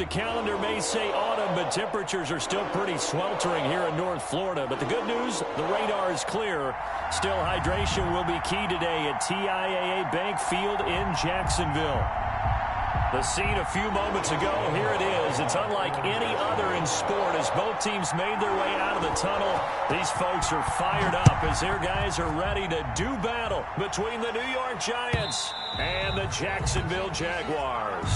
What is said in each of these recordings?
The calendar may say autumn, but temperatures are still pretty sweltering here in North Florida. But the good news, the radar is clear. Still, hydration will be key today at TIAA Bank Field in Jacksonville. The scene a few moments ago, here it is. It's unlike any other in sport as both teams made their way out of the tunnel. These folks are fired up as their guys are ready to do battle between the New York Giants and the Jacksonville Jaguars.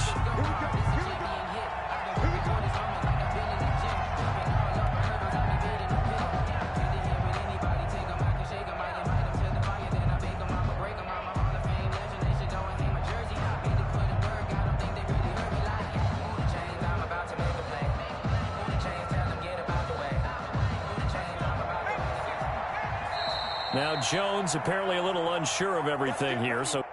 Now Jones apparently a little unsure of everything here, so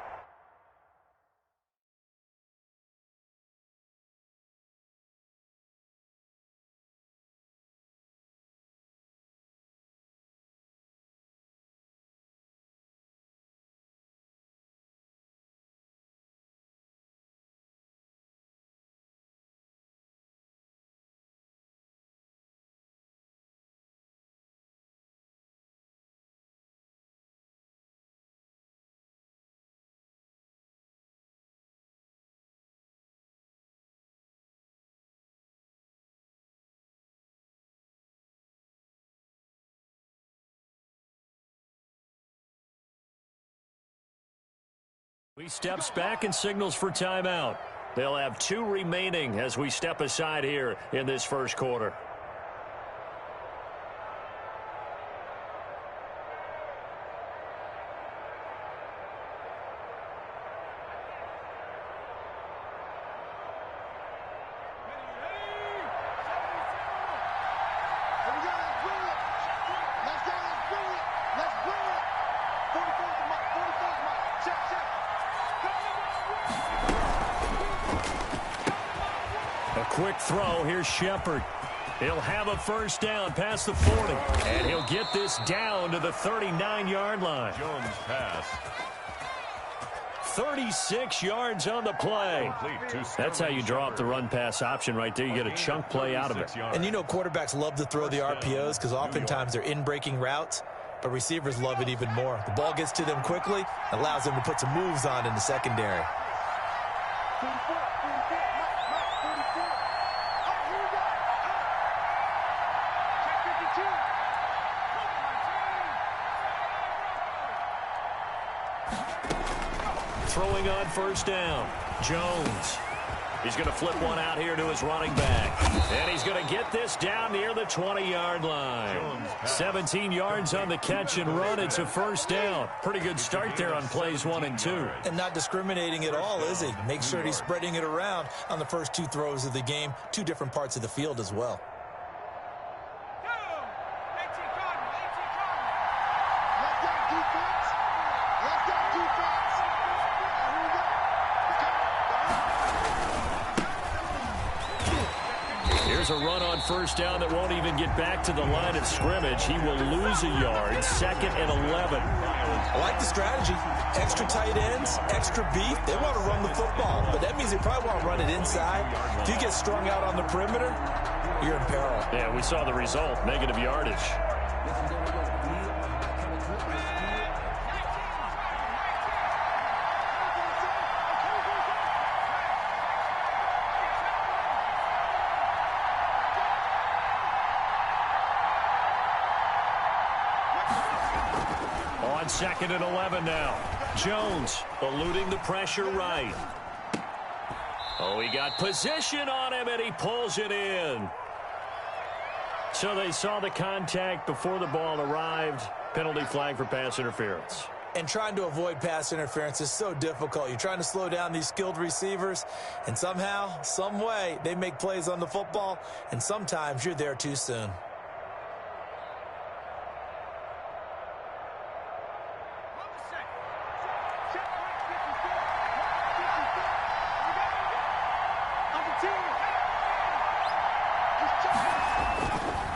he steps back and signals for timeout. They'll have 2 remaining as we step aside here in this first quarter. Quick throw. Here's Shepard. He'll have a first down past the 40. And he'll get this down to the 39-yard line. Jones pass. 36 yards on the play. That's how you draw up the run-pass option right there. You get a chunk play out of it. And you know quarterbacks love to throw the RPOs because oftentimes they're in-breaking routes, but receivers love it even more. The ball gets to them quickly, allows them to put some moves on in the secondary. Throwing on first down, Jones. He's going to flip one out here to his running back. And he's going to get this down near the 20-yard line. 17 yards on the catch and run. It's a first down. Pretty good start there on plays 1 and 2. And not discriminating at all, is he? Make sure he's spreading it around on the first 2 throws of the game. 2 different parts of the field as well. Here's a run on first down that won't even get back to the line of scrimmage. He will lose a yard. 2nd and 11. I like the strategy. Extra tight ends, extra beef. They want to run the football, but that means they probably want to run it inside. If you get strung out on the perimeter, you're in peril. Yeah, we saw the result. Negative yardage. On 2nd and 11 now. Jones eluding the pressure right. Oh, he got position on him, and he pulls it in. So they saw the contact before the ball arrived. Penalty flag for pass interference. And trying to avoid pass interference is so difficult. You're trying to slow down these skilled receivers, and somehow, some way, they make plays on the football, and sometimes you're there too soon.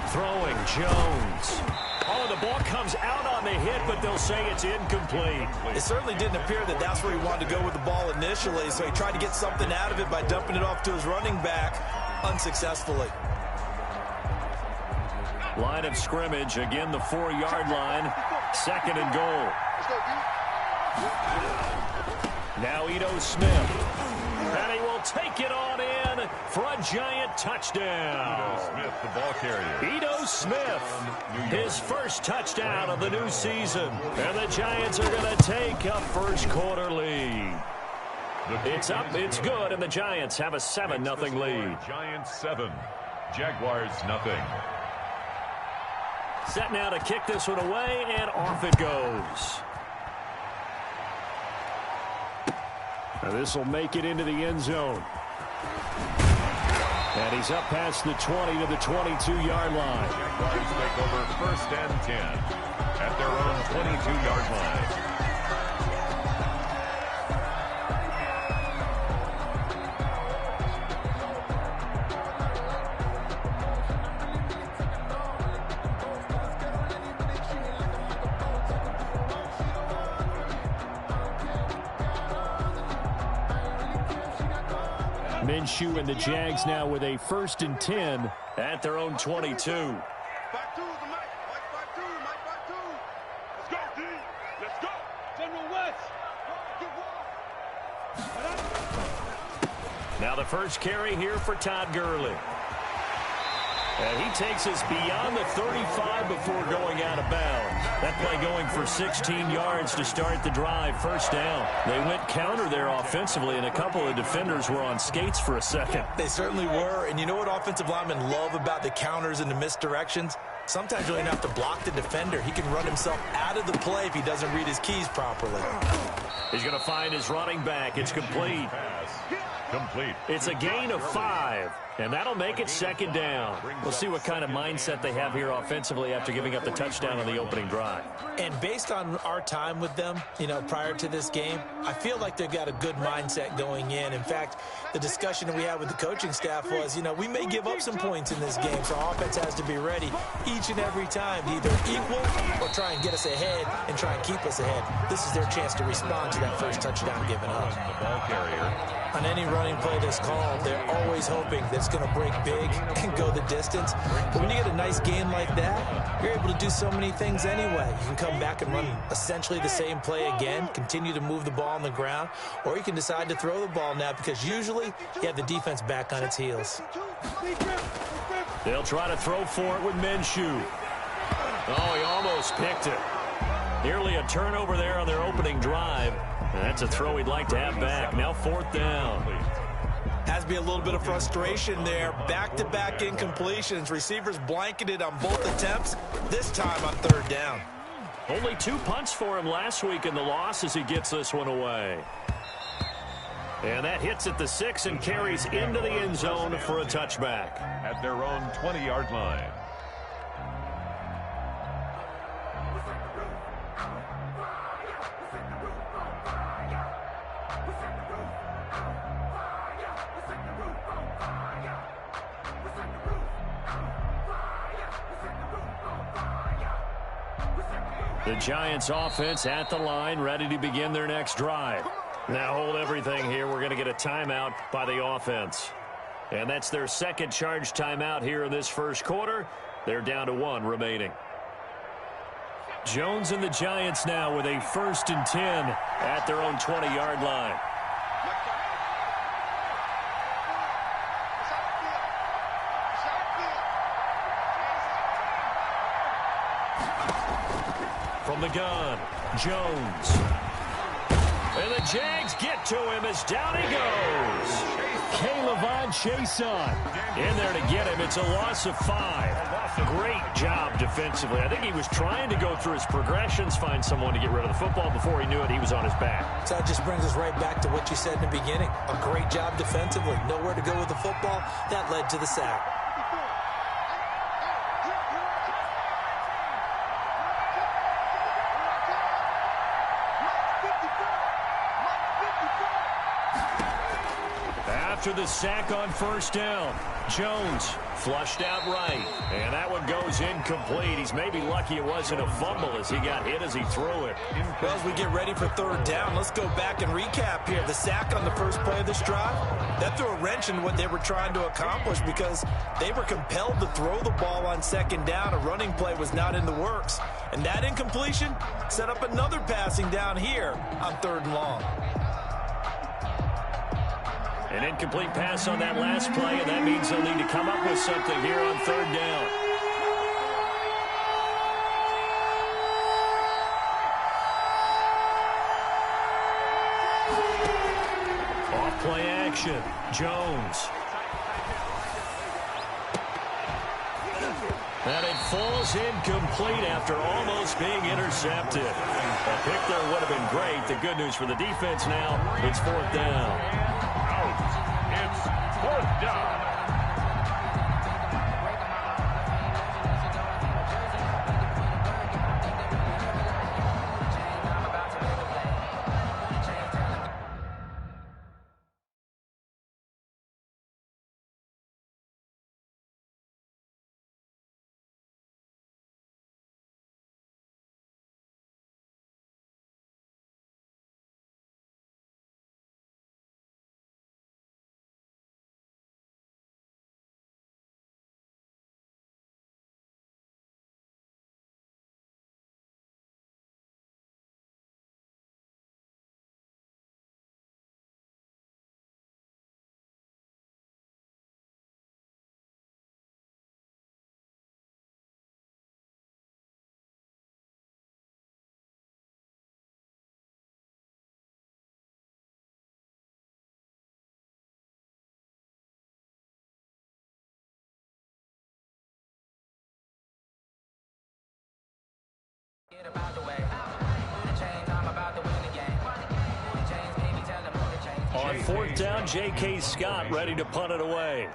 Throwing, Jones. Oh, the ball comes out on the hit, but they'll say it's incomplete. It certainly didn't appear that that's where he wanted to go with the ball initially, so he tried to get something out of it by dumping it off to his running back. unsuccessfully. Line of scrimmage, again the 4-yard line. 2nd and goal. Now Ito Smith. And he will take it on in for a giant touchdown. Ito Smith, the ball carrier. Ito Smith, his first touchdown of the new season. And the Giants are going to take a first quarter lead. It's up, it's good, and the Giants have a 7-0 lead. Giants 7, Jaguars nothing. Set now to kick this one away, and off it goes. This will make it into the end zone. And he's up past the 20 to the 22-yard line. Jaguars take over 1st and 10 at their own 22-yard line. Minshew and the Jags now with a 1st and 10 at their own 22. Back two, Mike. Back two. Let's go, D. Let's go. General West. Now the first carry here for Todd Gurley. And he takes us beyond the 35 before going out of bounds. That play going for 16 yards to start the drive. 1st down. They went counter there offensively, and a couple of defenders were on skates for a second. They certainly were. And you know what offensive linemen love about the counters and the misdirections? Sometimes you don't even have to block the defender. He can run himself out of the play if he doesn't read his keys properly. He's going to find his running back. It's complete. Complete. It's a gain of 5, and that'll make it 2nd down. We'll see what kind of mindset they have here offensively after giving up the touchdown on the opening drive. And based on our time with them, prior to this game, I feel like they've got a good mindset going in. In fact, the discussion that we had with the coaching staff was, we may give up some points in this game, so our offense has to be ready each and every time to either equal or try and get us ahead and try and keep us ahead. This is their chance to respond to that first touchdown given up. The ball carrier. On any running play that's called, they're always hoping that it's going to break big and go the distance. But when you get a nice game like that, you're able to do so many things anyway. You can come back and run essentially the same play again, continue to move the ball on the ground, or you can decide to throw the ball now because usually you have the defense back on its heels. They'll try to throw for it with Minshew. Oh, he almost picked it. Nearly a turnover there on their opening drive. And that's a throw he'd like to have back. Now 4th down. Has to be a little bit of frustration there. Back-to-back incompletions. Receivers blanketed on both attempts. This time on 3rd down. Only 2 punts for him last week in the loss as he gets this one away. And that hits at the 6 and carries into the end zone for a touchback. At their own 20-yard line. The Giants offense at the line, ready to begin their next drive. Now hold everything here. We're going to get a timeout by the offense. And that's their 2nd charge timeout here in this first quarter. They're down to 1 remaining. Jones and the Giants now with a 1st and 10 at their own 20-yard line. From the gun, Jones. And the Jags get to him as down he goes. K'Lavon Chaisson in there to get him. It's a loss of 5. Great job defensively. I think he was trying to go through his progressions, find someone to get rid of the football. Before he knew it, he was on his back. So that just brings us right back to what you said in the beginning. A great job defensively. Nowhere to go with the football. That led to the sack. After the sack on 1st down, Jones flushed out right. And that one goes is incomplete. He's maybe lucky it wasn't a fumble as he got hit as he threw it. Well, as we get ready for third down, let's go back and recap here. The sack on the first play of this drive, that threw a wrench in what they were trying to accomplish because they were compelled to throw the ball on second down. A running play was not in the works. And that incompletion set up another passing down here on third and long. An incomplete pass on that last play, and that means they'll need to come up with something here on third down. Off-play action. Jones. And it falls incomplete after almost being intercepted. A pick there would have been great. The good news for the defense now, it's fourth down. Out. It's fourth down. On fourth down, J.K. Scott ready to punt it away.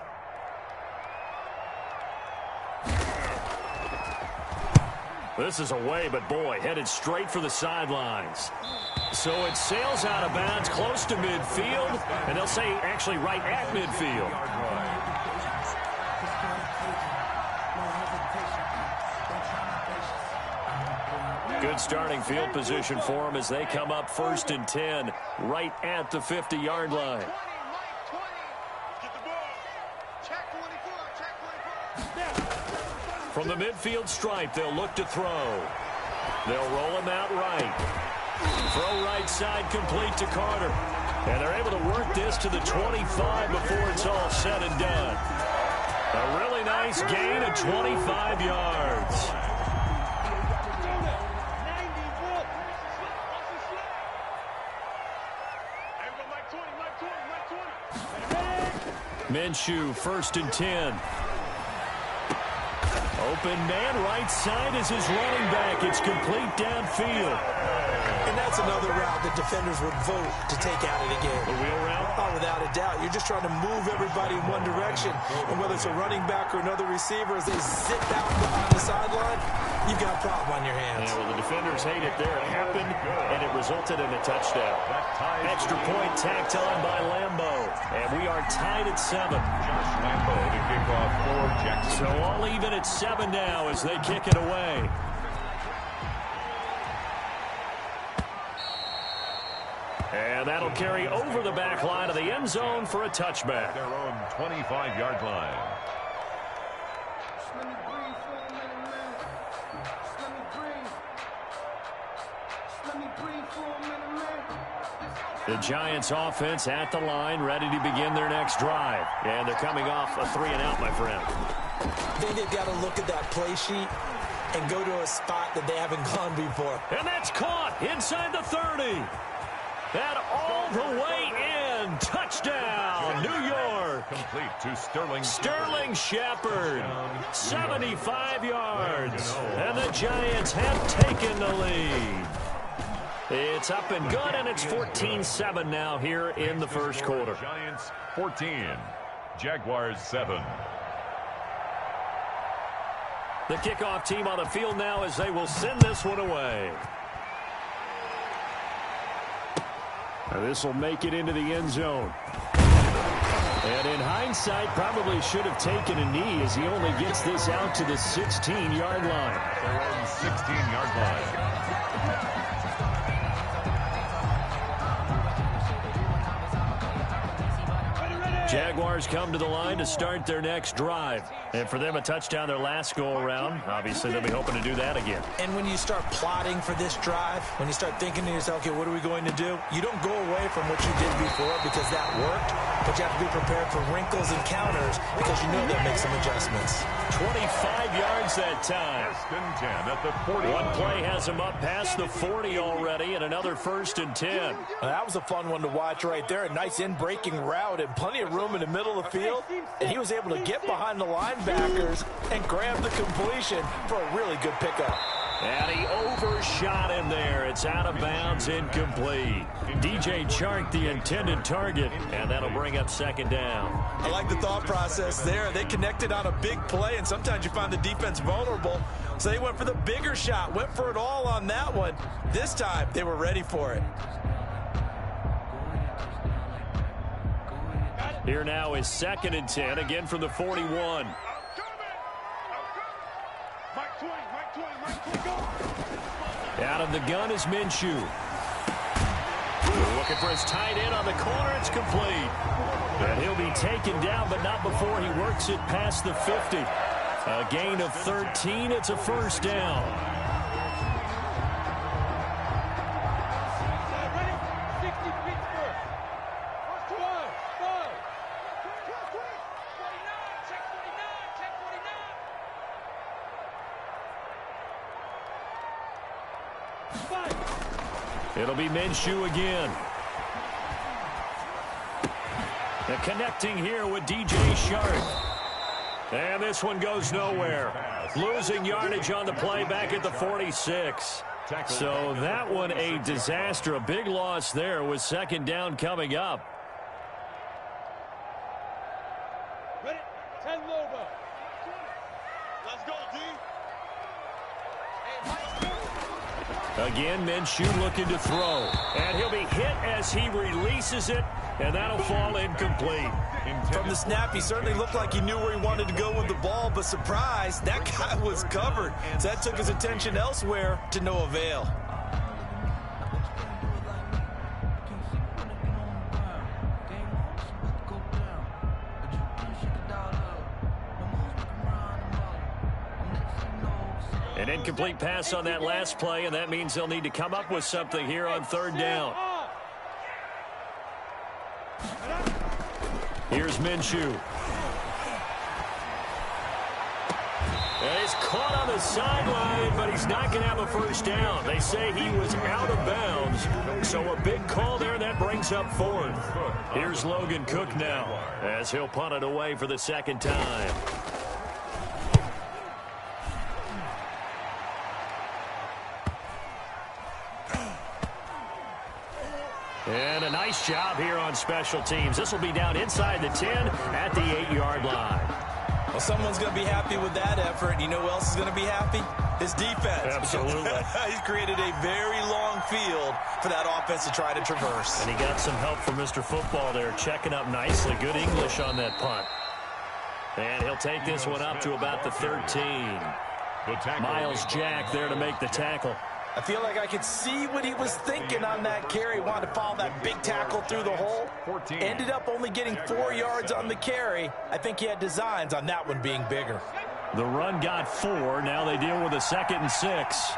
This is away, but boy, headed straight for the sidelines. So it sails out of bounds close to midfield, and they'll say actually right at midfield. Good starting field position for them as they come up 1st and 10 right at the 50-yard line. From the midfield stripe, they'll look to throw. They'll roll him out right. Throw right side complete to Carter. And they're able to work this to the 25 before it's all said and done. A really nice gain of 25 yards. Minshew, 1st and 10. Open man, right side is his running back. It's complete downfield. And that's another route that defenders would vote to take out of the game. The wheel route? Oh, without a doubt. You're just trying to move everybody in one direction. And whether it's a running back or another receiver, as they zip out on the sideline, you've got a problem on your hands. Yeah, well, the defenders hate it there. It happened, and it resulted in a touchdown. Extra point tacked on by Lambo. And we are tied at 7. Josh Lambo to kick off for Jackson. So all even at 7 now as they kick it away. And that'll carry over the back line of the end zone for a touchback. Their own 25-yard line. The Giants offense at the line, ready to begin their next drive. And they're coming off a 3-and-out, my friend. I think they've got to look at that play sheet and go to a spot that they haven't gone before. And that's caught inside the 30. That all the way in. Touchdown, New York. Complete to Sterling. Sterling Shepard, 75 yards. And the Giants have taken the lead. It's up and good, and it's 14-7 now here in the first quarter. Giants 14, Jaguars 7. The kickoff team on the field now as they will send this one away. This will make it into the end zone. And in hindsight, probably should have taken a knee as he only gets this out to the 16-yard line. Their own 16-yard line. Jaguars come to the line to start their next drive. And for them, a touchdown their last go-around. Obviously, they'll be hoping to do that again. And when you start plotting for this drive, when you start thinking to yourself, okay, what are we going to do? You don't go away from what you did before because that worked, but you have to be prepared for wrinkles and counters because you know they'll make some adjustments. 25 yards that time. First and 10 at the 40. One play has him up past the 40 already, and another first and 10. That was a fun one to watch right there. A nice in-breaking route and plenty of room in the middle of the field. And he was able to get behind the linebackers and grab the completion for a really good pickup. And he overshot him there. It's out of bounds, incomplete. DJ Chark, the intended target, and that'll bring up second down. I like the thought process there. They connected on a big play, and sometimes you find the defense vulnerable. So they went for the bigger shot, went for it all on that one. This time, they were ready for it. Here now is second and 10, again from the 41. Out of the gun is Minshew. Looking for his tight end on the corner. It's complete. And he'll be taken down, but not before he works it past the 50. A gain of 13. It's a first down. It'll be Minshew again. And connecting here with DJ Chark. And this one goes nowhere. Losing yardage on the play back at the 46. So that one a disaster. A big loss there with second down coming up. Ready? 10 Lobo. Let's go, D. Again, Minshew looking to throw. And he'll be hit as he releases it, and that'll fall incomplete. From the snap, he certainly looked like he knew where he wanted to go with the ball, but surprise, that guy was covered. So that took his attention elsewhere to no avail. An incomplete pass on that last play, and that means they'll need to come up with something here on third down. Here's Minshew. And he's caught on the sideline, but he's not going to have a first down. They say he was out of bounds, so a big call there that brings up fourth. Here's Logan Cook now as he'll punt it away for the second time. And a nice job here on special teams. This will be down inside the 10 at the 8-yard line. Well, someone's going to be happy with that effort. You know who else is going to be happy? His defense. Absolutely. He's created a very long field for that offense to try to traverse. And he got some help from Mr. Football there, checking up nicely. Good English on that punt. And he'll take this one up to about the 13. Miles Jack there to make the tackle. I feel like I could see what he was thinking on that carry. He wanted to follow that big tackle through the hole. 14. Ended up only getting 4 yards on the carry. I think he had designs on that one being bigger. The run got 4. Now they deal with a 2nd and 6.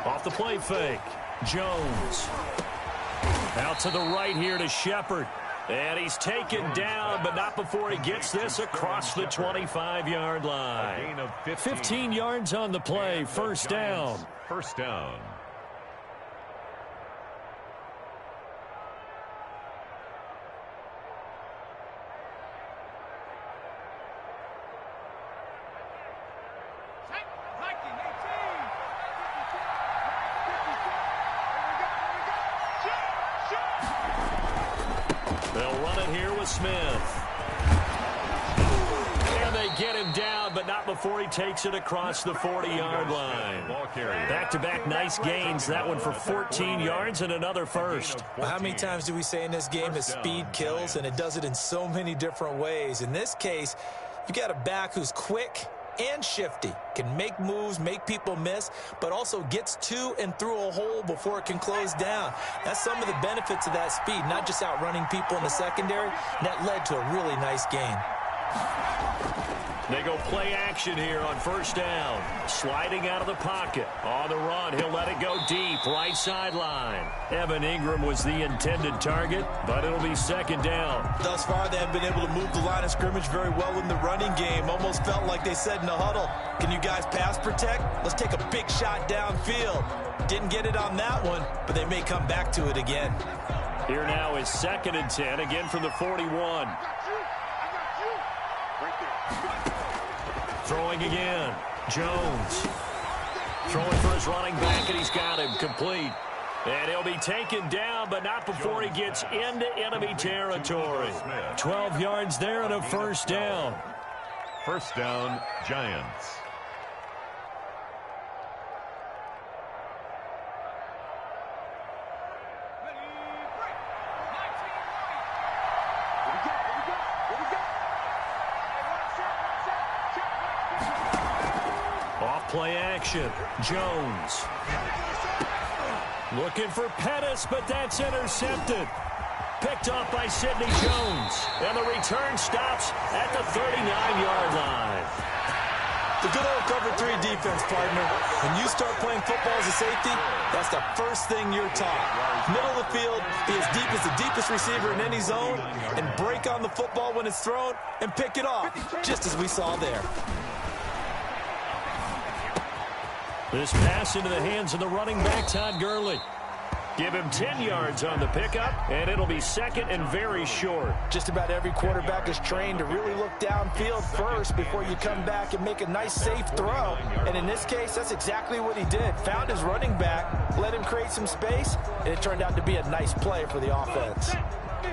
Off the play fake. Jones. Out to the right here to Shepard. And he's taken down, but not before he gets this across the 25-yard line. A gain of 15 yards on the play. First down. First down. split here with Smith. And they get him down, but not before he takes it across the 40-yard line. Back-to-back nice gains. That one for 14 yards and another first. Well, how many times do we say in this game that speed kills, and it does it in so many different ways? In this case, you got a back who's quick and shifty, can make moves, make people miss, but also gets to and through a hole before it can close down. That's some of the benefits of that speed, not just outrunning people in the secondary. And that led to a really nice gain. They go play action here on first down. Sliding out of the pocket. On the run, he'll let it go deep, right sideline. Evan Ingram was the intended target, but it'll be second down. Thus far, they have been able to move the line of scrimmage very well in the running game. Almost felt like they said in the huddle, can you guys pass protect? Let's take a big shot downfield. Didn't get it on that one, but they may come back to it again. Here now is 2nd and 10, again from the 41. Throwing again. Jones. Throwing for his running back, and he's got him complete. And he'll be taken down, but not before he gets into enemy territory. 12 yards there and a first down. First down, Giants. Play action. Jones. Looking for Pettis, but that's intercepted. Picked off by Sidney Jones. And the return stops at the 39-yard line. The good old cover 3 defense, partner. When you start playing football as a safety, that's the first thing you're taught. Middle of the field, be as deep as the deepest receiver in any zone, and break on the football when it's thrown and pick it off, just as we saw there. This pass into the hands of the running back, Todd Gurley. Give him 10 yards on the pickup, and it'll be second and very short. Just about every quarterback is trained to really look downfield first before you come back and make a nice, safe throw. And in this case, that's exactly what he did. Found his running back, let him create some space, and it turned out to be a nice play for the offense.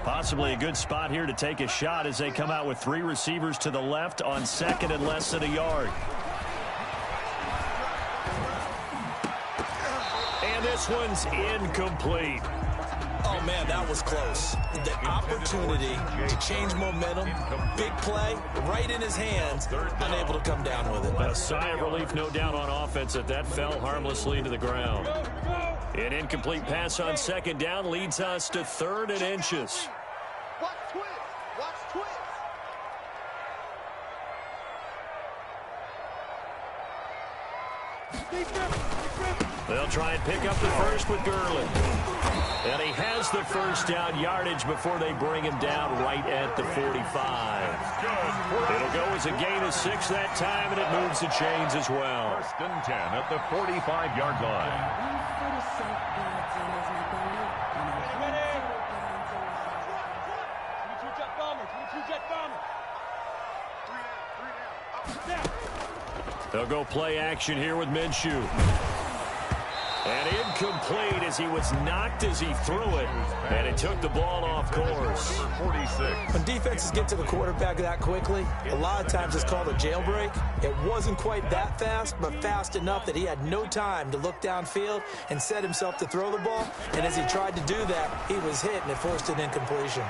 Possibly a good spot here to take a shot as they come out with 3 receivers to the left on 2nd and less than a yard. This one's incomplete. Oh, man, that was close. The opportunity to change momentum, big play, right in his hands, unable to come down with it. A sigh of relief, no doubt, on offense that fell harmlessly to the ground. An incomplete pass on 2nd down leads us to 3rd and inches. Watch twist. Watch twist. They'll try and pick up the first with Gurley. And he has the first down yardage before they bring him down right at the 45. It'll go as a gain of 6 that time, and it moves the chains as well. First and 10 at the 45-yard line. They'll go play action here with Minshew. And incomplete as he was knocked as he threw it. And it took the ball off course. 46. When defenses get to the quarterback that quickly, a lot of times it's called a jailbreak. It wasn't quite that fast, but fast enough that he had no time to look downfield and set himself to throw the ball. And as he tried to do that, he was hit, and it forced an incompletion.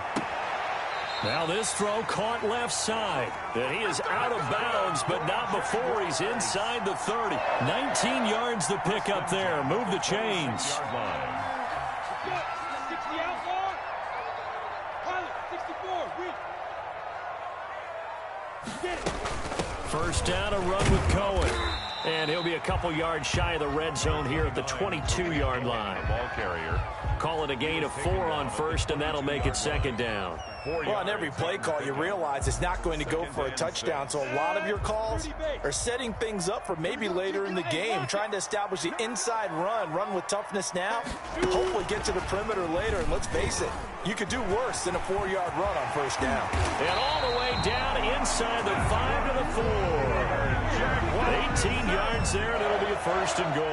Now this throw caught left side. And he is out of bounds, but not before he's inside the 30. 19 yards to pick up there. Move the chains. First down, a run with Cohen. And he'll be a couple yards shy of the red zone here at the 22-yard line. Ball carrier. Call it a gain of 4 on first, and that'll make it 2nd down. Well, on every play call, you realize it's not going to go for a touchdown, so a lot of your calls are setting things up for maybe later in the game, trying to establish the inside run with toughness now, hopefully get to the perimeter later, and let's face it, you could do worse than a 4-yard run on first down. And all the way down inside the 5 to the 4. 18 yards yards there, and it'll be a first and goal.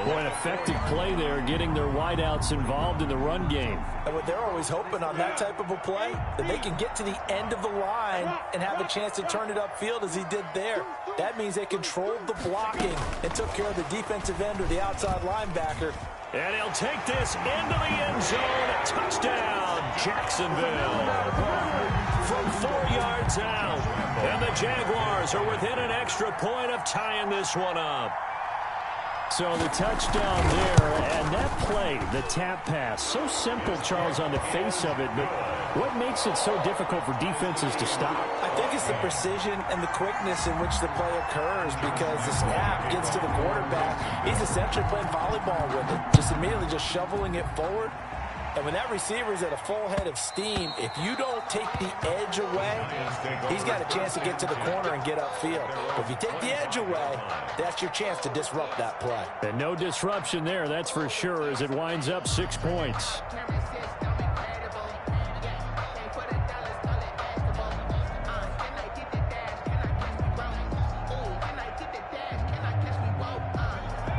Boy, an effective play there, getting their wideouts involved in the run game. And what they're always hoping on that type of a play, that they can get to the end of the line and have a chance to turn it upfield as he did there. That means they controlled the blocking and took care of the defensive end or the outside linebacker. And he'll take this into the end zone. Touchdown, Jacksonville. From 4 yards out. And the Jaguars are within an extra point of tying this one up. So the touchdown there, and that play, the tap pass, so simple, Charles, on the face of it, but what makes it so difficult for defenses to stop? I think it's the precision and the quickness in which the play occurs, because the snap gets to the quarterback. He's essentially playing volleyball with it, just immediately just shoveling it forward. And when that receiver's at a full head of steam, if you don't take the edge away, he's got a chance to get to the corner and get upfield. But if you take the edge away, that's your chance to disrupt that play. And no disruption there, that's for sure, as it winds up 6 points.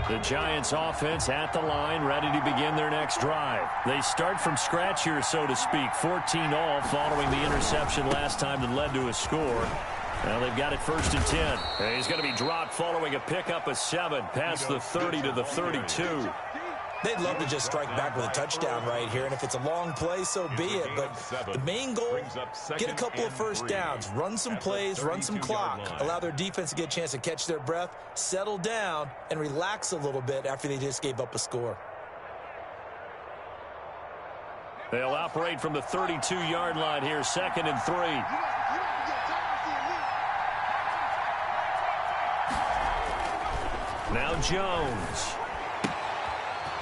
The Giants offense at the line, ready to begin their next drive. They start from scratch here, so to speak. 14-all following the interception last time that led to a score. Now they've got it 1st and 10. And he's going to be dropped following a pickup of 7 past the 30 to the 32. They'd love to just strike back with a touchdown right here, and if it's a long play, so be it. But the main goal, get a couple of first downs, run some plays, run some clock, allow their defense to get a chance to catch their breath, settle down, and relax a little bit after they just gave up a score. They'll operate from the 32-yard line here, 2nd and 3. Now Jones.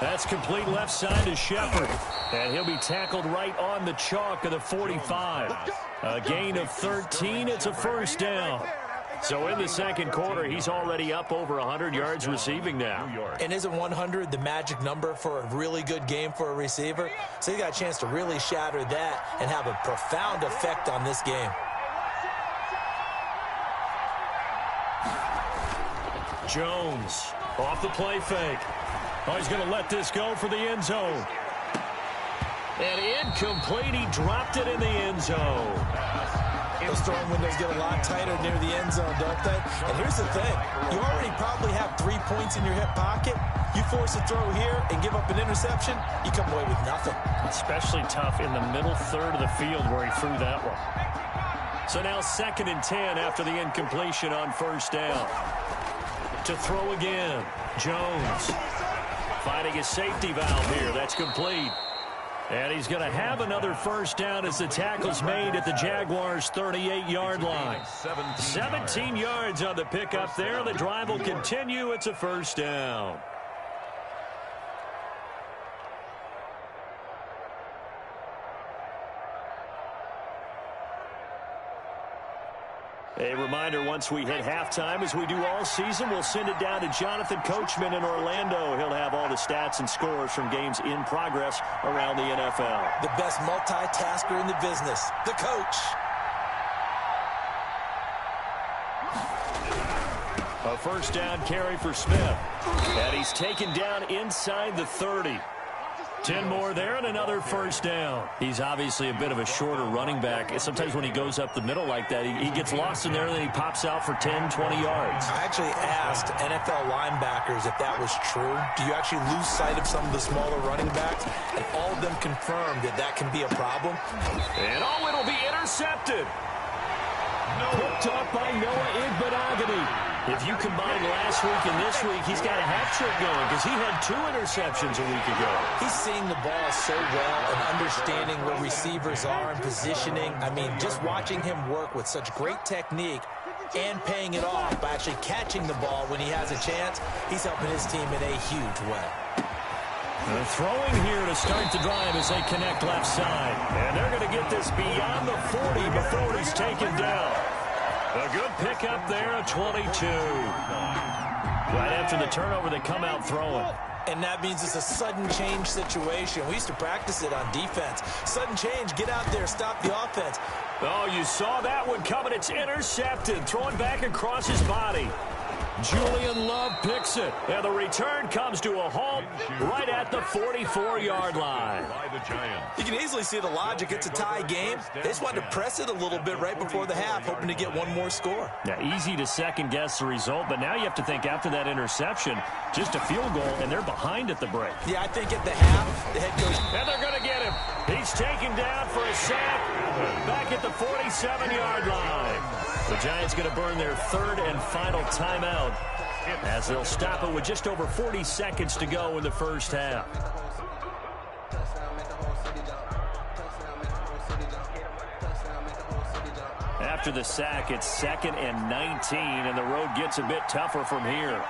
That's complete left side to Shepard. And he'll be tackled right on the chalk of the 45. A gain of 13. It's a first down. So in the second quarter, he's already up over 100 yards receiving now. And isn't 100 the magic number for a really good game for a receiver? So he's got a chance to really shatter that and have a profound effect on this game. Jones off the play fake. Oh, he's going to let this go for the end zone. And incomplete. He dropped it in the end zone. Those throwing windows get a lot tighter near the end zone, don't they? And here's the thing. You already probably have 3 points in your hip pocket. You force a throw here and give up an interception, you come away with nothing. Especially tough in the middle third of the field where he threw that one. So now 2nd and 10 after the incompletion on first down. To throw again, Jones. Finding his safety valve here. That's complete. And he's going to have another first down as the tackle's made at the Jaguars' 38-yard line. 17 yards on the pickup there. The drive will continue. It's a first down. A reminder, once we hit halftime, as we do all season, we'll send it down to Jonathan Coachman in Orlando. He'll have all the stats and scores from games in progress around the NFL. The best multitasker in the business, the coach. A first down carry for Smith. And he's taken down inside the 30. 10 more there and another first down. He's obviously a bit of a shorter running back. Sometimes when he goes up the middle like that, he gets lost in there and then he pops out for 10, 20 yards. I actually asked NFL linebackers if that was true. Do you actually lose sight of some of the smaller running backs? And all of them confirmed that that can be a problem. And it'll be intercepted. Picked up by Noah Igbenogany. If you combine last week and this week, he's got a hat trick going because he had 2 interceptions a week ago. He's seeing the ball so well and understanding where receivers are and positioning. I mean, just watching him work with such great technique and paying it off by actually catching the ball when he has a chance, he's helping his team in a huge way. They're throwing here to start the drive as they connect left side. And they're going to get this beyond the 40 before he's taken down. A good pickup there at 22. Right after the turnover, they come out throwing. And that means it's a sudden change situation. We used to practice it on defense. Sudden change, get out there, stop the offense. Oh, you saw that one coming. It's intercepted. Throwing back across his body. Julian Love picks it. And the return comes to a halt right at the 44-yard line. You can easily see the logic. It's a tie game. They just wanted to press it a little bit right before the half, hoping to get one more score. Yeah, easy to second-guess the result, but now you have to think after that interception, just a field goal, and they're behind at the break. Yeah, I think at the half, the head coach... And they're going to get him. He's taken down for a sack back at the 47-yard line. The Giants going to burn their third and final timeout as they'll stop it with just over 40 seconds to go in the first half. After the sack, it's 2nd and 19, and the road gets a bit tougher from here.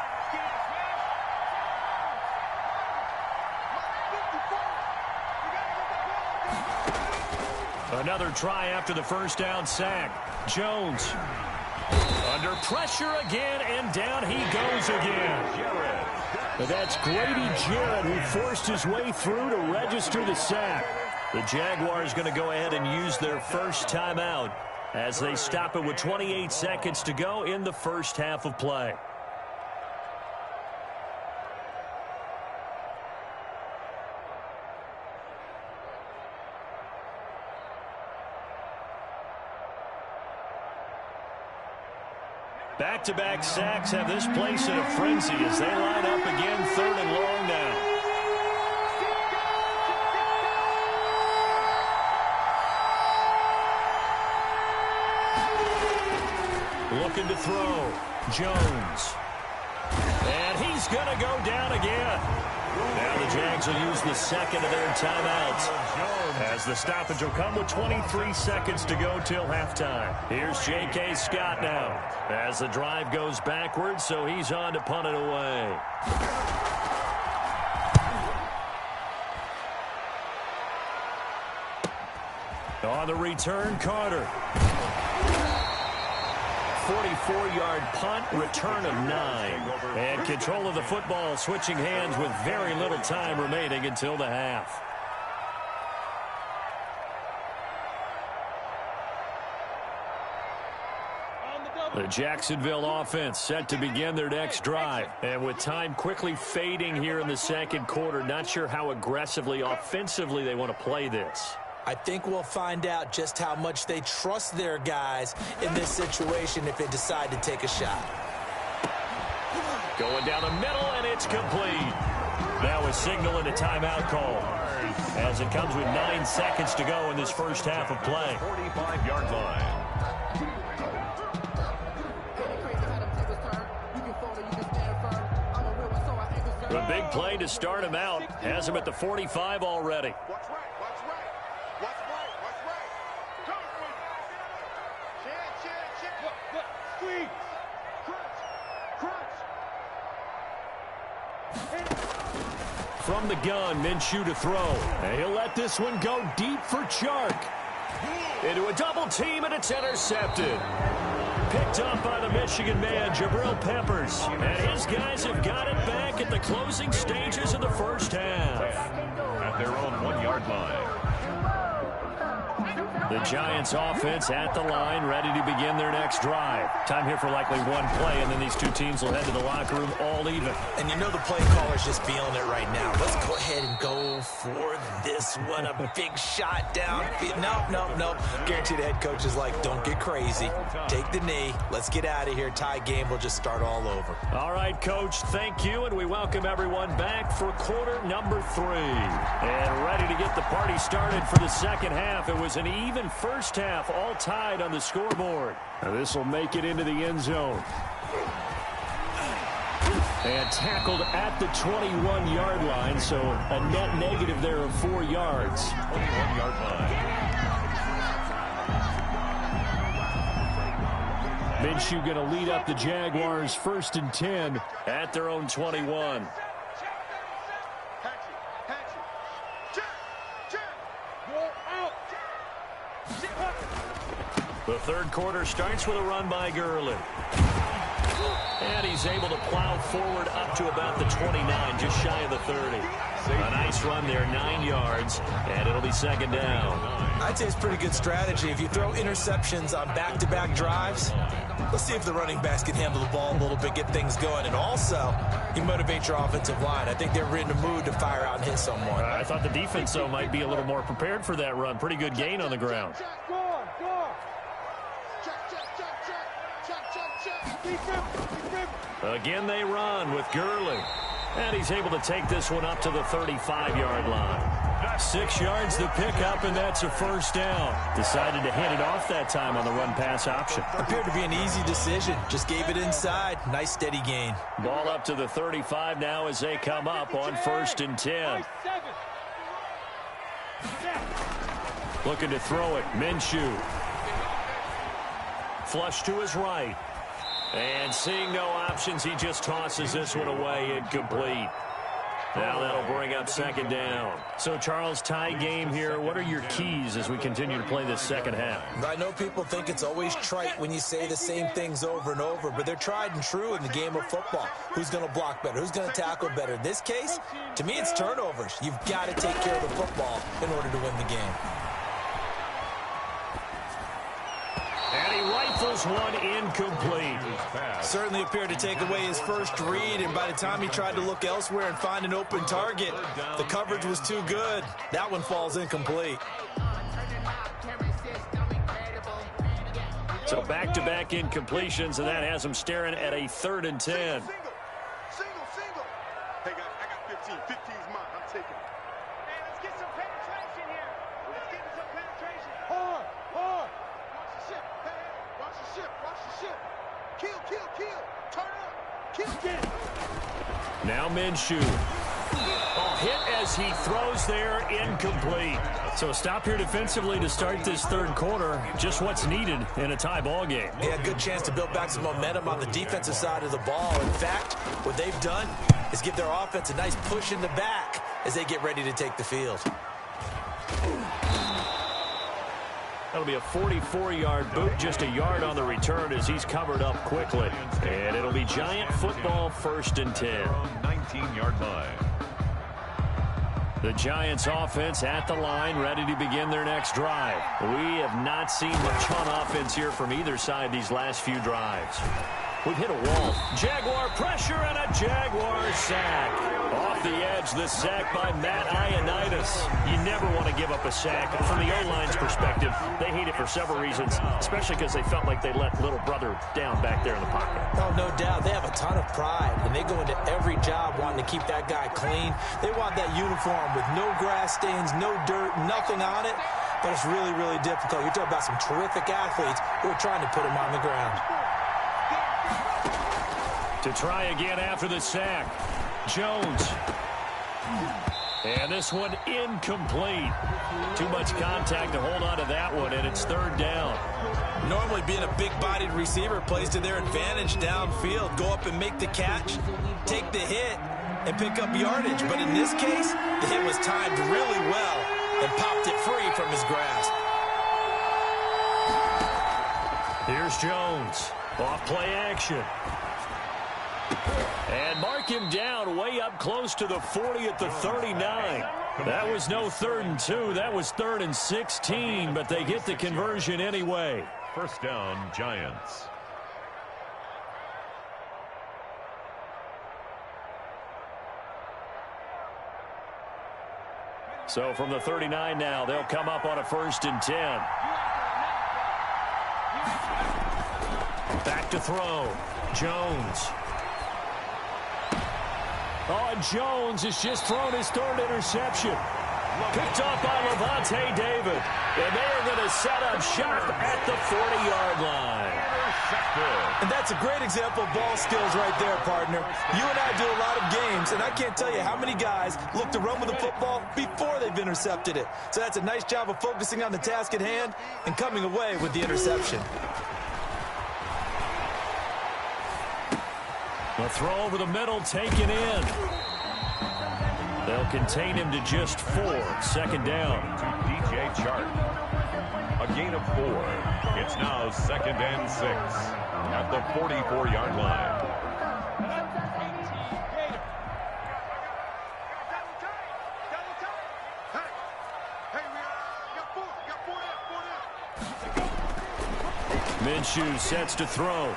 Another try after the first down sack. Jones under pressure again, and down he goes again. But that's Grady Jarrett who forced his way through to register the sack. The Jaguars going to go ahead and use their first timeout as they stop it with 28 seconds to go in the first half of play. Back-to-back sacks have this place in a frenzy as they line up again, 3rd and long now. Looking to throw. Jones. And he's going to go down again. Now the Jags will use the second of their timeouts as the stoppage will come with 23 seconds to go till halftime. Here's J.K. Scott now as the drive goes backwards, so he's on to punt it away. On the return, Carter. 44-yard punt, return of 9. And control of the football, switching hands with very little time remaining until the half. The Jacksonville offense set to begin their next drive. And with time quickly fading here in the second quarter, not sure how aggressively, offensively they want to play this. I think we'll find out just how much they trust their guys in this situation if they decide to take a shot. Going down the middle, and it's complete. Now a signal and a timeout call as it comes with 9 seconds to go in this first half of play. 45-yard line. A big play to start him out. Has him at the 45 already. Watch right. Squeeze. Crunch. From the gun, Minshew to throw. And he'll let this one go deep for Chark. Into a double team, and it's intercepted. Picked up by the Michigan man, Jabril Peppers. And his guys have got it back at the closing stages of the first half. At their own 1-yard line. The Giants offense at the line, ready to begin their next drive. Time here for likely one play, and then these two teams will head to the locker room all even. And you know the play caller's just feeling it right now. Let's go ahead and go for this one. A big shot down. No. Guarantee the head coach is like, don't get crazy. Take the knee. Let's get out of here. Tie game. We'll just start all over. All right, Coach, thank you, and we welcome everyone back for quarter number 3. And ready to get the party started for the second half. It was an even first half, all tied on the scoreboard. Now this will make it into the end zone. And tackled at the 21-yard line, so a net negative there of 4 yards. 21-yard line. Minshew going to lead up the Jaguars 1st and 10 at their own 21. The third quarter starts with a run by Gurley. And he's able to plow forward up to about the 29, just shy of the 30. A nice run there, 9 yards, and it'll be second down. I'd say it's pretty good strategy. If you throw interceptions on back-to-back drives, let's see if the running backs can handle the ball a little bit, get things going. And also, you motivate your offensive line. I think they're in the mood to fire out and hit someone. I thought the defense, though, might be a little more prepared for that run. Pretty good gain on the ground. Again, they run with Gurley. And he's able to take this one up to the 35-yard line. 6 yards the pickup, and that's a first down. Decided to hand it off that time on the run-pass option. Appeared to be an easy decision. Just gave it inside. Nice, steady gain. Ball up to the 35 now as they come up on 1st and 10. Looking to throw it. Minshew. Flush to his right. And seeing no options, he just tosses this one away, incomplete. Now that'll bring up second down. So, Charles, tie game here. What are your keys as we continue to play this second half? I know people think it's always trite when you say the same things over and over, but they're tried and true in the game of football. Who's going to block better? Who's going to tackle better? In this case, to me, it's turnovers. You've got to take care of the football in order to win the game. And he rifles one incomplete. Certainly appeared to take away his first read, and by the time he tried to look elsewhere and find an open target, the coverage was too good. That one falls incomplete. So back-to-back incompletions, and that has him staring at a 3rd and 10. Single. Hey, guys, I got 15. 15's mine. I'm taking it. Hey, let's get some penetration here. Let's get some penetration. Hard. Watch the ship. Hey, watch the ship. Kill. Turn up. Kill. Now Minshew. Hit as he throws there, incomplete. So stop here defensively to start this 3rd quarter. Just what's needed in a tie ball game. Yeah, good chance to build back some momentum on the defensive side of the ball. In fact, what they've done is give their offense a nice push in the back as they get ready to take the field. That'll be a 44-yard boot, just a yard on the return as he's covered up quickly. And it'll be Giant football, 1st and 10. 19-yard line. The Giants offense at the line, ready to begin their next drive. We have not seen much on offense here from either side these last few drives. We've hit a wall. Jaguar pressure and a Jaguar sack. Off the edge, the sack by Matt Ioannidis. You never want to give up a sack. From the O-line's perspective, they hate it for several reasons, especially because they felt like they let little brother down back there in the pocket. Oh, no doubt. They have a ton of pride, and they go into every job wanting to keep that guy clean. They want that uniform with no grass stains, no dirt, nothing on it. But it's really, really difficult. You're talking about some terrific athletes who are trying to put him on the ground. To try again after the sack. Jones. And this one incomplete. Too much contact to hold on to that one, and it's 3rd down. Normally being a big-bodied receiver plays to their advantage downfield. Go up and make the catch, take the hit, and pick up yardage. But in this case, the hit was timed really well and popped it free from his grasp. Here's Jones. Off play action. And mark him down way up close to the 40 at the 39. That was no 3rd and 2. That was 3rd and 16, but they get the conversion anyway. First down, Giants. So from the 39 now, they'll come up on a 1st and 10. Back to throw. Jones. Oh, and Jones has just thrown his 3rd interception. Picked off by Levante David. And they are going to set up shop at the 40-yard line. And that's a great example of ball skills right there, partner. You and I do a lot of games, and I can't tell you how many guys look to run with the football before they've intercepted it. So that's a nice job of focusing on the task at hand and coming away with the interception. The throw over the middle taken in. They'll contain him to just 4. 2nd down. To DJ Chark. A gain of 4. It's now 2nd and 6. at the 44-yard line. Minshew sets to throw.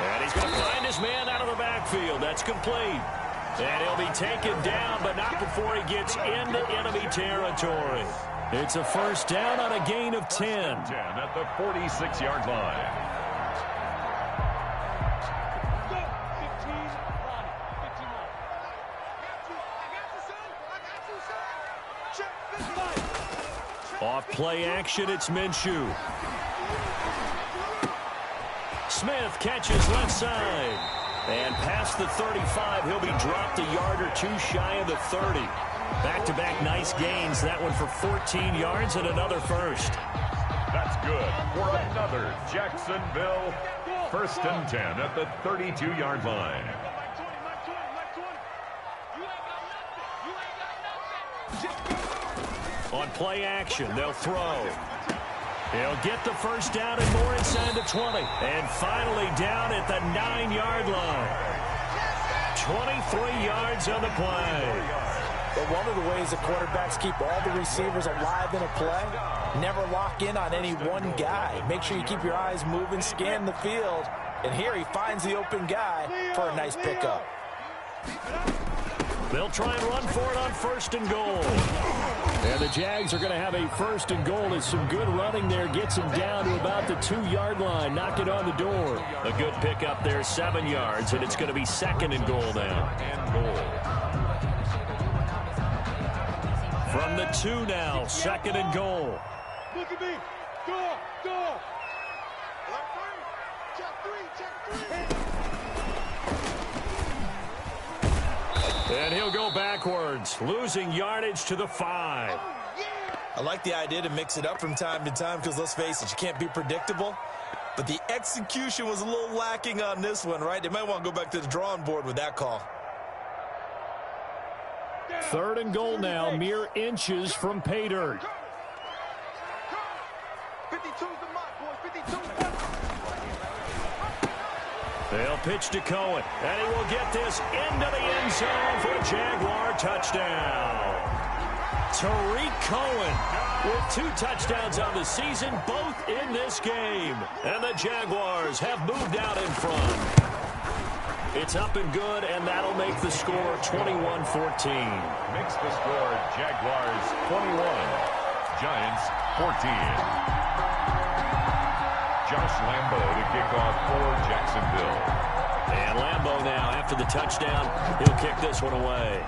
And he's going to find his man out of the backfield. That's complete. And he'll be taken down, but not before he gets into enemy territory. It's a first down on a gain of 10. 10 at the 46-yard line. Off play action, it's Minshew. Smith catches left side. And past the 35, he'll be dropped a yard or two shy of the 30. Back-to-back nice gains. That one for 14 yards and another first. That's good for another Jacksonville first and 10 at the 32-yard line. On play action, they'll throw. He'll get the first down and more inside the 20. And finally down at the 9-yard line. 23 yards on the play. But one of the ways the quarterbacks keep all the receivers alive in a play, never lock in on any one guy. Make sure you keep your eyes moving, scan the field. And here he finds the open guy for a nice pickup. They'll try and run for it on first and goal. And the Jags are going to have a first and goal as some good running there gets him down to about the 2-yard line. Knock it on the door. A good pickup there, 7 yards, and it's going to be second and goal now. From the 2 now, second and goal. Look at me. Go. Check three. And he'll go backwards, losing yardage to the 5. I like the idea to mix it up from time to time because, let's face it, you can't be predictable. But the execution was a little lacking on this one, right? They might want to go back to the drawing board with that call. Third and goal now, mere inches from pay dirt. 52's the mark, boys. 52. They'll pitch to Cohen, and he will get this into the end zone for a Jaguar touchdown. Tariq Cohen with 2 touchdowns on the season, both in this game. And the Jaguars have moved out in front. It's up and good, and that'll make the score 21-14. Makes the score Jaguars 21, Giants 14. Josh Lambo to kick off for Jacksonville. And Lambo now, after the touchdown, he'll kick this one away.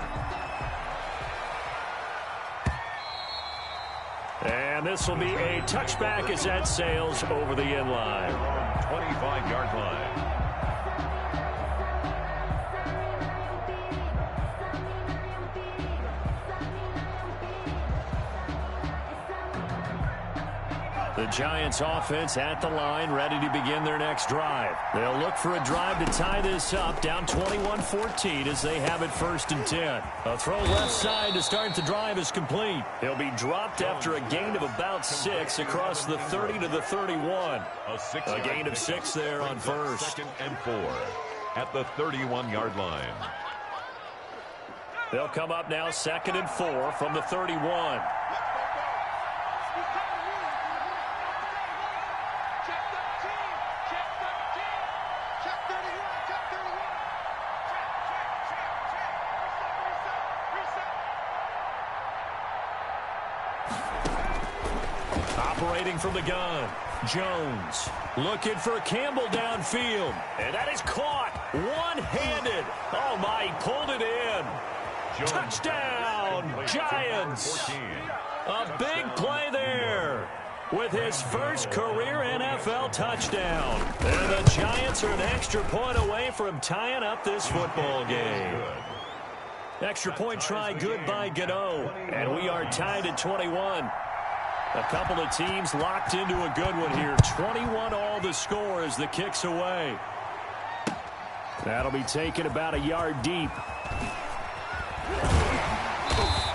And this will be a touchback as that sails over the end line. 25-yard line. The Giants offense at the line, ready to begin their next drive. They'll look for a drive to tie this up, down 21-14 as they have it first and 10. A throw left side to start the drive is complete. He'll be dropped after a gain of about 6 across the 30 to the 31. A gain of 6 there on first. 2nd and 4 at the 31-yard line. They'll come up now 2nd and 4 from the 31. Operating from the gun, Jones looking for Campbell downfield, and that is caught one-handed. Oh my, he pulled it in. Jones. Touchdown, Giants. A big play there with his first career NFL touchdown. And the Giants are an extra point away from tying up this football game. Extra point try good by Gano, and we are tied at 21. A couple of teams locked into a good one here. 21 all the score as the kick's away. That'll be taken about a yard deep.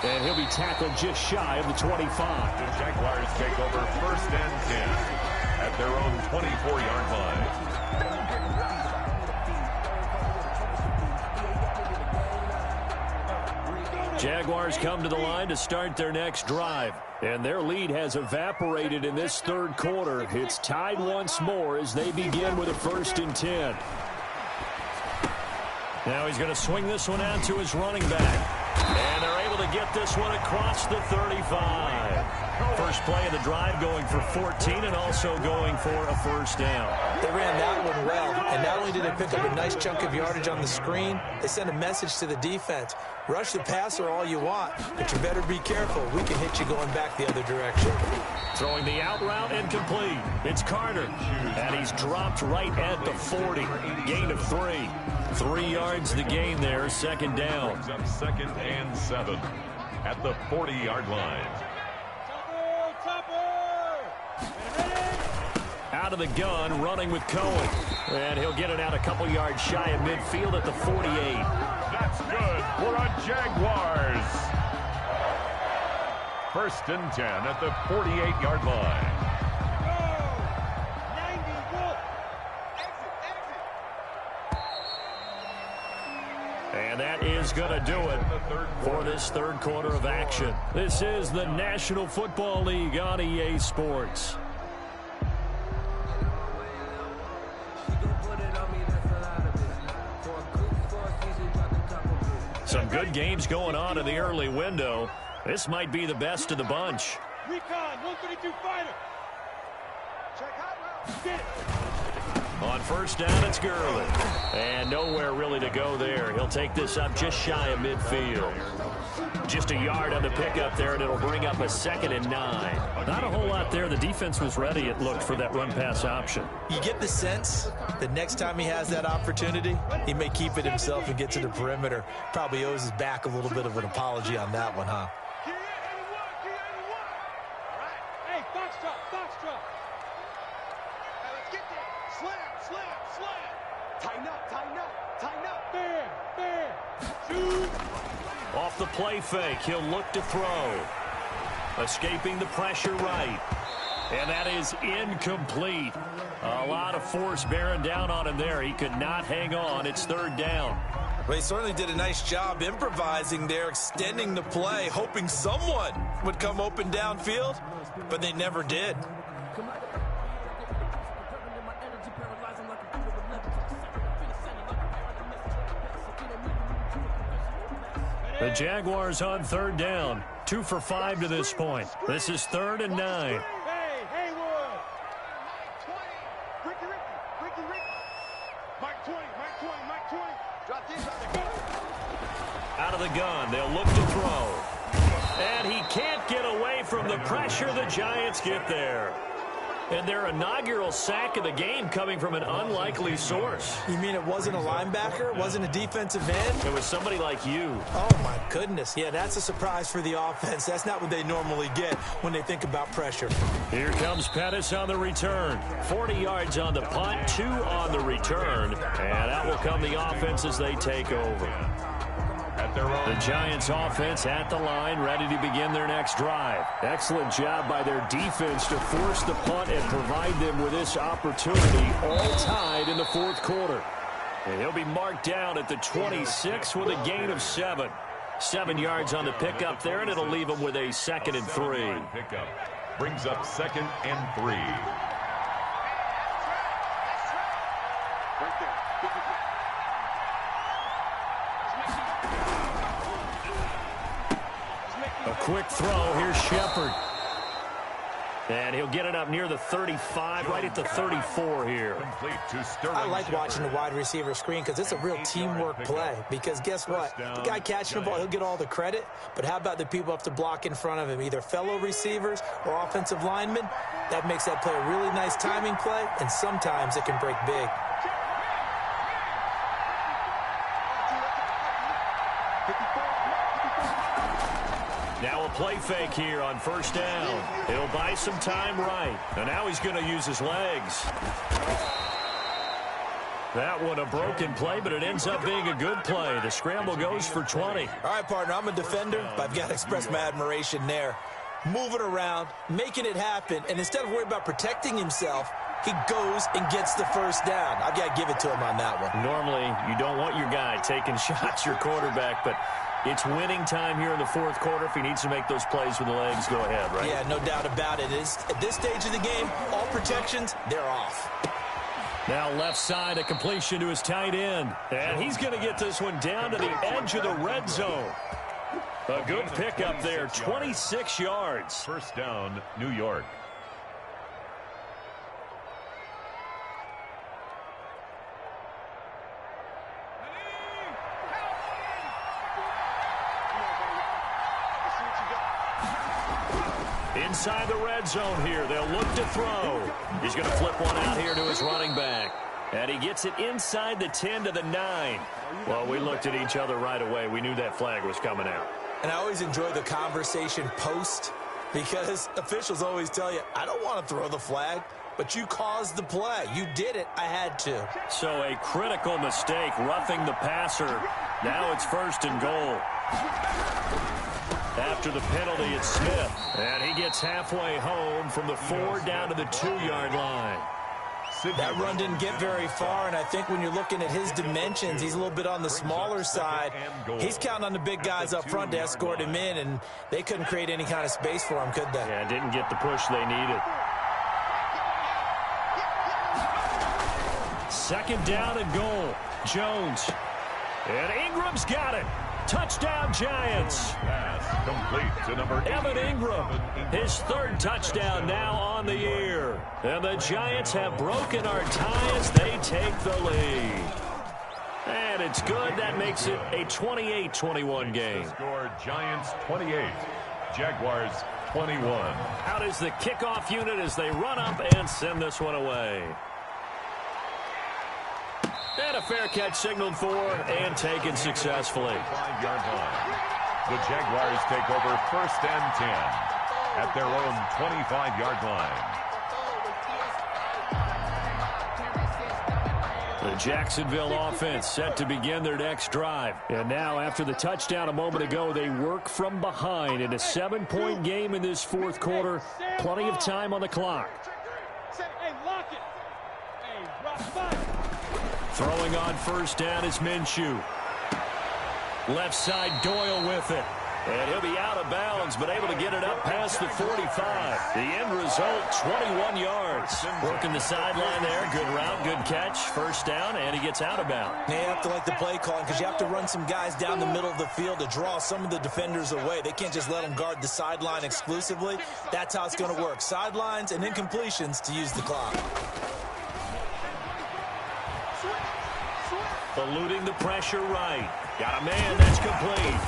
And he'll be tackled just shy of the 25. The Jaguars take over first and 10. at their own 24-yard line. Jaguars come to the line to start their next drive. And their lead has evaporated in this third quarter. It's tied once more as they begin with a 1st and 10. Now he's going to swing this one out to his running back. And they're able to get this one across the 35. First play of the drive going for 14 and also going for a 1st down. They ran that one well, and not only did they pick up a nice chunk of yardage on the screen, they sent a message to the defense. Rush the passer all you want, but you better be careful. We can hit you going back the other direction. Throwing the out route incomplete. It's Carter, and he's dropped right at the 40. Gain of 3. 3 yards the gain there, 2nd down. 2nd and 7 at the 40-yard line. Out of the gun, running with Cohen. And he'll get it out a couple yards shy of midfield at the 48. That's good. We're on Jaguars. 1st and 10 at the 48-yard line. And that is going to do it for this third quarter of action. This is the National Football League on EA Sports. Some good games going on in the early window. This might be the best of the bunch. Recon, 132 fighter. Check out. On 1st down, it's Gurley. And nowhere really to go there. He'll take this up just shy of midfield. Just a yard on the pickup there, and it'll bring up a 2nd and 9. Not a whole lot there. The defense was ready, it looked, for that run-pass option. You get the sense that next time he has that opportunity, he may keep it himself and get to the perimeter. Probably owes his back a little bit of an apology on that one, huh? Hey, box drop. Hey, let's get there. Slam. Tighten up. There. Shoot. Off the play fake, he'll look to throw. Escaping the pressure right. And that is incomplete. A lot of force bearing down on him there. He could not hang on. It's 3rd down. Well, he certainly did a nice job improvising there, extending the play, hoping someone would come open downfield, but they never did. The Jaguars on 3rd down. 2 for 5 to this point. This is 3rd and 9. Hey, Haywood. Ricky. Mike 20. Drop these out there. Out of the gun, they'll look to throw. And he can't get away from the pressure. The Giants get there. And their inaugural sack of the game coming from an unlikely source. You mean it wasn't a linebacker? It wasn't a defensive end? It was somebody like you. Oh, my goodness. Yeah, that's a surprise for the offense. That's not what they normally get when they think about pressure. Here comes Pettis on the return. 40 yards on the punt, 2 on the return. And out will come the offense as they take over. The Giants offense at the line, ready to begin their next drive. Excellent job by their defense to force the punt and provide them with this opportunity, all tied in the 4th quarter. And he'll be marked down at the 26 with a gain of 7. 7 yards on the pickup there, and it'll leave him with a 2nd and 3. Pickup brings up 2nd and 3. A quick throw. Here's Shepard. And he'll get it up near the 35, right at the 34 here. I like watching the wide receiver screen because it's a real teamwork play. Because guess what? The guy catching the ball, he'll get all the credit. But how about the people up to block in front of him, either fellow receivers or offensive linemen? That makes that play a really nice timing play, and sometimes it can break big. Now a play fake here on 1st down. He'll buy some time right. And now he's going to use his legs. That one a broken play, but it ends up being a good play. The scramble goes for 20. All right, partner, I'm a defender, but I've got to express my admiration there. moving around, making it happen, and instead of worrying about protecting himself, he goes and gets the first down. I've got to give it to him on that one. Normally, you don't want your guy taking shots, your quarterback, but it's winning time here in the fourth quarter. If he needs to make those plays with the legs, go ahead, right? Yeah, no doubt about it. At this stage of the game, all protections, they're off. Now left side, a completion to his tight end. And he's going to get this one down to the edge of the red zone. A good pickup there, 26 yards. First down, New York. Inside the red zone here. They'll look to throw. He's going to flip one out here to his running back. And he gets it inside the 10 to the 9. Well, we looked at each other right away. We knew that flag was coming out. And I always enjoy the conversation post because officials always tell you, I don't want to throw the flag, but you caused the play. You did it. I had to. So a critical mistake, roughing the passer. Now it's first and goal. After the penalty, it's Smith. And he gets halfway home from the 4 down to the 2-yard line. That run didn't get very far, and I think when you're looking at his dimensions, he's a little bit on the smaller side. He's counting on the big guys up front to escort him in, and they couldn't create any kind of space for him, could they? Yeah, didn't get the push they needed. Second down and goal. Jones. And Ingram's got it. Touchdown, Giants. Pass complete to number Evan Ingram, his third touchdown now on the year. And the Giants have broken our tie as they take the lead. And it's good. That makes it a 28-21 game. Score Giants 28, Jaguars 21. Out is the kickoff unit as they run up and send this one away. And a fair catch signaled for and taken successfully. 5-yard line. The Jaguars take over first and 10 at their own 25-yard line. The Jacksonville offense set to begin their next drive. And now after the touchdown a moment ago, they work from behind in a 7-point game in this fourth quarter. Plenty of time on the clock. Throwing on first down is Minshew. Left side, Doyle with it. And he'll be out of bounds, but able to get it up past the 45. The end result, 21 yards. Working the sideline there. Good route, good catch. First down, and he gets out of bounds. They have to like the play calling because you have to run some guys down the middle of the field to draw some of the defenders away. They can't just let them guard the sideline exclusively. That's how it's going to work. Sidelines and incompletions to use the clock. Eluding the pressure right. Got a man that's complete.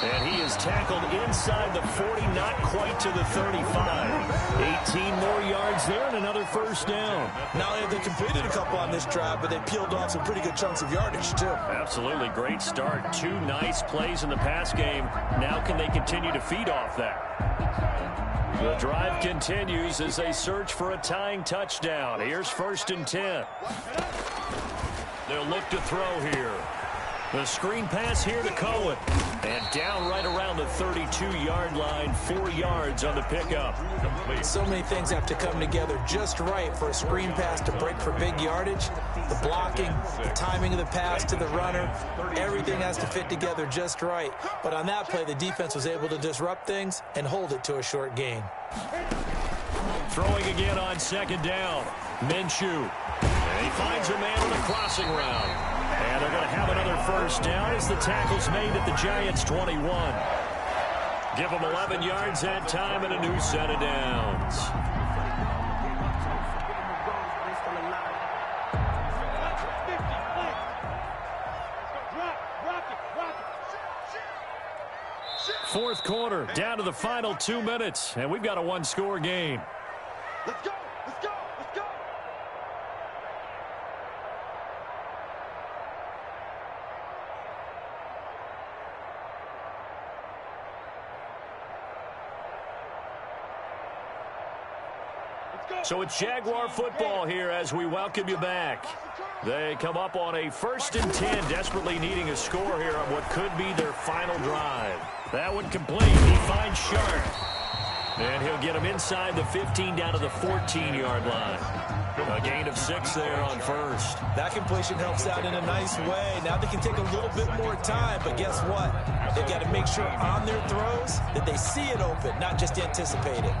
And he is tackled inside the 40, not quite to the 35. 18 more yards there and another first down. Not only have they completed a couple on this drive, but they peeled off some pretty good chunks of yardage, too. Absolutely. Great start. 2 nice plays in the pass game. Now can they continue to feed off that? The drive continues as they search for a tying touchdown. Here's first and 10. They'll look to throw here. The screen pass here to Cohen. And down right around the 32-yard line, 4 yards on the pickup. So many things have to come together just right for a screen pass to break for big yardage. The blocking, the timing of the pass to the runner, everything has to fit together just right. But on that play, the defense was able to disrupt things and hold it to a short gain. Throwing again on second down. Minshew. And he finds a man on a crossing route. And they're going to have another first down as the tackle's made at the Giants' 21. Give them 11 yards that time and a new set of downs. Fourth quarter, down to the final 2 minutes, and we've got a one-score game. Let's go! Let's go! Let's go! So it's Jaguar football here as we welcome you back. They come up on a first and 10, desperately needing a score here on what could be their final drive. That one complete. He finds Sharp. And he'll get him inside the 15 down to the 14-yard line. A gain of 6 there on first. That completion helps out in a nice way. Now they can take a little bit more time, but guess what? They've got to make sure on their throws that they see it open, not just anticipate it.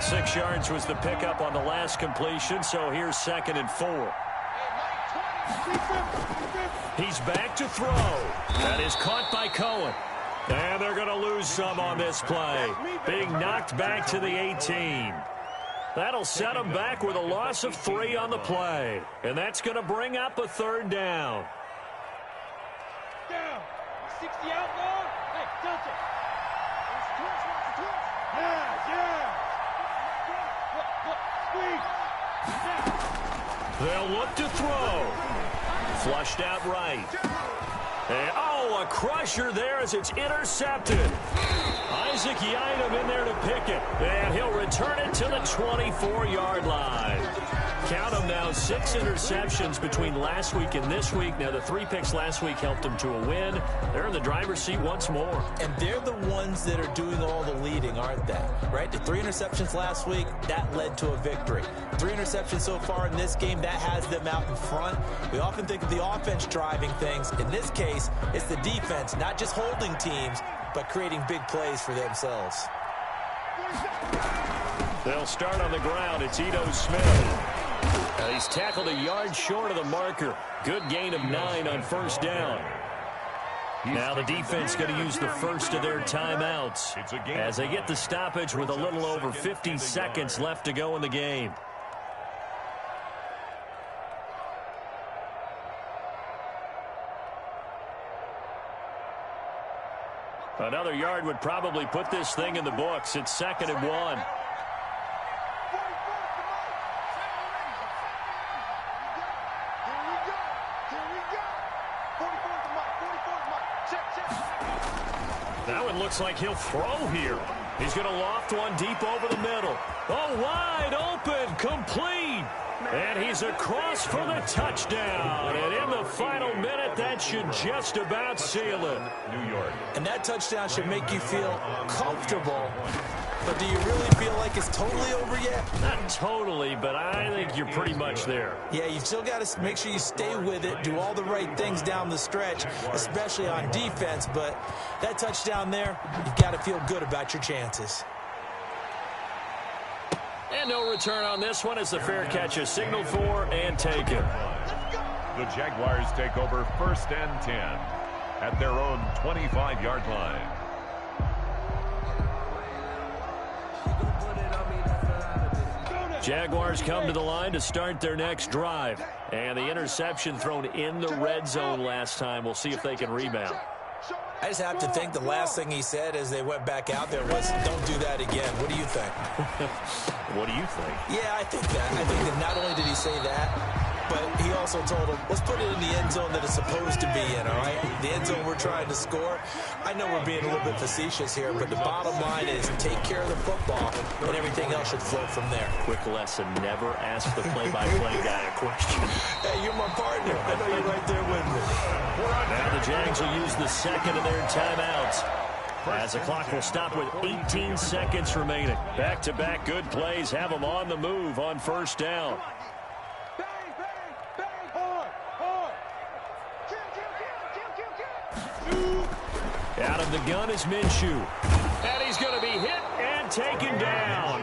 Six yards was the pickup on the last completion, so here's 2nd and 4. He's back to throw. That is caught by Cohen. And they're going to lose some on this play. Being knocked back to the 18. That'll set them back with a loss of 3 on the play. And that's going to bring up a 3rd down. Down. 60 out now. Hey, Delta. Yeah. They'll look to throw. Flushed out right. And, oh, a crusher there as it's intercepted. Isaac Yiadom in there to pick it. And he'll return it to the 24-yard line. Count them now, 6 interceptions between last week and this week. Now, the 3 picks last week helped them to a win. They're in the driver's seat once more. And they're the ones that are doing all the leading, aren't they? Right? The 3 interceptions last week, that led to a victory. 3 interceptions so far in this game, that has them out in front. We often think of the offense driving things. In this case, it's the defense, not just holding teams, but creating big plays for themselves. They'll start on the ground. It's Ito Smith. He's tackled a yard short of the marker. Good gain of 9 on 1st down. Now the defense going to use the first of their timeouts as they get the stoppage with a little over 50 seconds left to go in the game. Another yard would probably put this thing in the books. It's 2nd and 1. That one looks like he'll throw here. He's going to loft one deep over the middle. Oh, wide open, complete. And he's across for the touchdown. And in the final minute, that should just about seal it. New York. And that touchdown should make you feel comfortable. But do you really feel like it's totally over yet? Not totally, but I think you're pretty much there. Yeah, you've still got to make sure you stay with it, do all the right things down the stretch, especially on defense. But that touchdown there, you've got to feel good about your chances. And no return on this one as the fair catch is signaled for and taken. The Jaguars take over 1st and 10 at their own 25-yard line. Jaguars come to the line to start their next drive. And the interception thrown in the red zone last time. We'll see if they can rebound. I just have to think the last thing he said as they went back out there was, don't do that again. What do you think? What do you think? Yeah, I think that. I think that not only did he say that, but he also told him, let's put it in the end zone that it's supposed to be in, all right? The end zone we're trying to score. I know we're being a little bit facetious here, but the bottom line is take care of the football, and everything else should flow from there. Quick lesson, never ask the play-by-play guy a question. Hey, you're my partner. I know you're right there with me. Now the Jags will use the 2nd of their timeouts, as the clock will stop with 18 seconds remaining. Back-to-back good plays have them on the move on 1st down. Out of the gun is Minshew. And he's going to be hit and taken down.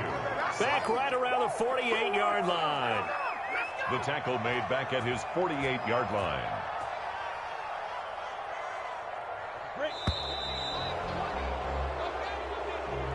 Back right around the 48-yard line. The tackle made back at his 48-yard line.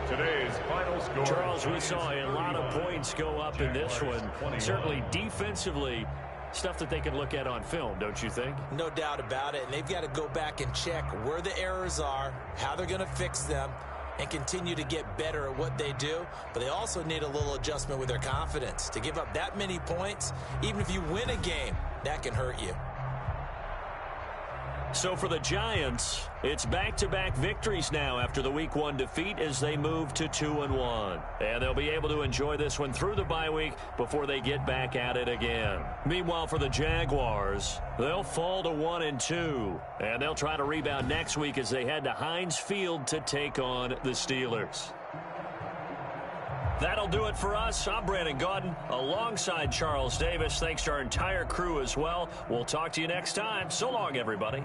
Today's final score. Charles, we saw a lot of points go up in this one. Certainly defensively, stuff that they can look at on film, don't you think? No doubt about it. And they've got to go back and check where the errors are, how they're going to fix them, and continue to get better at what they do. But they also need a little adjustment with their confidence. To give up that many points, even if you win a game, that can hurt you. So for the Giants, it's back-to-back victories now after the Week 1 defeat as they move to 2-1. And they'll be able to enjoy this one through the bye week before they get back at it again. Meanwhile, for the Jaguars, they'll fall to 1-2. And they'll try to rebound next week as they head to Heinz Field to take on the Steelers. That'll do it for us. I'm Brandon Gaudin alongside Charles Davis. Thanks to our entire crew as well. We'll talk to you next time. So long, everybody.